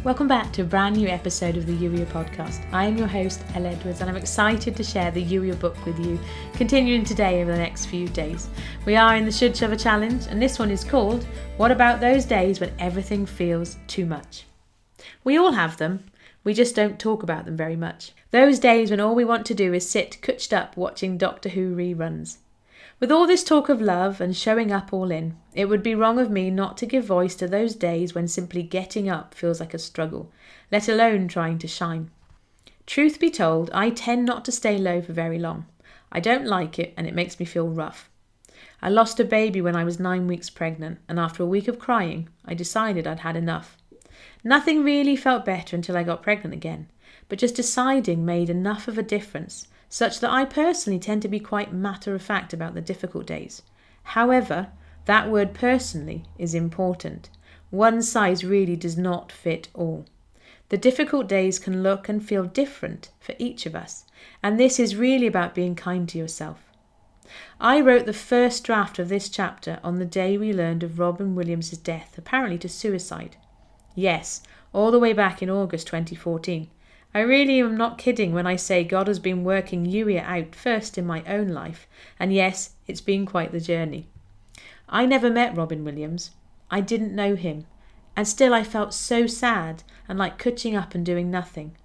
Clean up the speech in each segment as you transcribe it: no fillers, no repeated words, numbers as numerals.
Welcome back to a brand new episode of the Youier podcast. I am your host, Elle Edwards, and I'm excited to share the Youier book with you, continuing today over the next few days. We are in the Should Shove a challenge, and this one is called, What About Those Days When Everything Feels Too Much? We all have them, we just don't talk about them very much. Those days when all we want to do is sit couched up watching Doctor Who reruns. With all this talk of love and showing up all in, it would be wrong of me not to give voice to those days when simply getting up feels like a struggle, let alone trying to shine. Truth be told, I tend not to stay low for very long. I don't like it and it makes me feel rough. I lost a baby when I was 9 weeks pregnant, and after a week of crying, I decided I'd had enough. Nothing really felt better until I got pregnant again, but just deciding made enough of a difference such that I personally tend to be quite matter-of-fact about the difficult days. However, that word personally is important. One size really does not fit all. The difficult days can look and feel different for each of us, and this is really about being kind to yourself. I wrote the first draft of this chapter on the day we learned of Robin Williams' death, apparently to suicide. Yes, all the way back in August 2014. I really am not kidding when I say God has been working Youier out first in my own life, and yes, it's been quite the journey. I never met Robin Williams. I didn't know him, and still I felt so sad and like cutching up and doing nothing.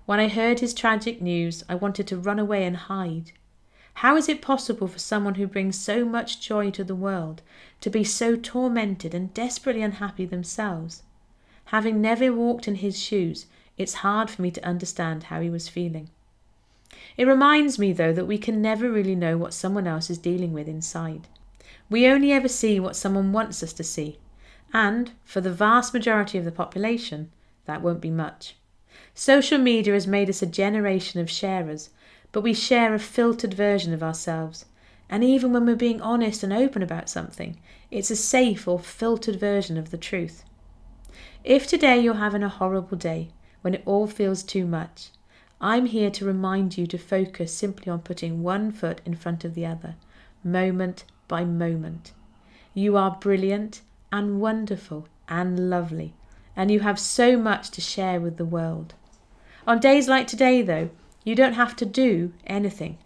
When I heard his tragic news, I wanted to run away and hide. How is it possible for someone who brings so much joy to the world to be so tormented and desperately unhappy themselves? Having never walked in his shoes, it's hard for me to understand how he was feeling. It reminds me, though, that we can never really know what someone else is dealing with inside. We only ever see what someone wants us to see, and for the vast majority of the population, that won't be much. Social media has made us a generation of sharers, but we share a filtered version of ourselves, and even when we're being honest and open about something, it's a safe or filtered version of the truth. If today you're having a horrible day, when it all feels too much, I'm here to remind you to focus simply on putting one foot in front of the other, moment by moment. You are brilliant and wonderful and lovely, and you have so much to share with the world. On days like today, though, you don't have to do anything,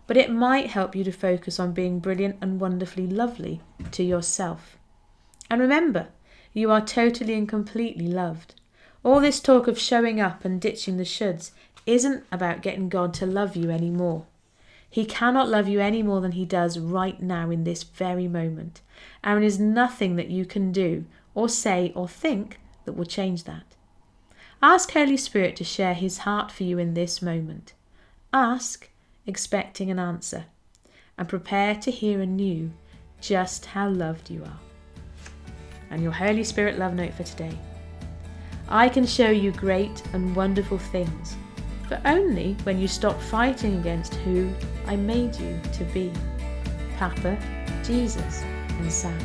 but it might help you to focus on being brilliant and wonderfully lovely to yourself. And remember, you are totally and completely loved. All this talk of showing up and ditching the shoulds isn't about getting God to love you anymore. He cannot love you any more than he does right now in this very moment. And there is nothing that you can do or say or think that will change that. Ask Holy Spirit to share his heart for you in this moment. Ask, expecting an answer, and prepare to hear anew just how loved you are. And your Holy Spirit love note for today. I can show you great and wonderful things, but only when you stop fighting against who I made you to be. Papa, Jesus, and Sam.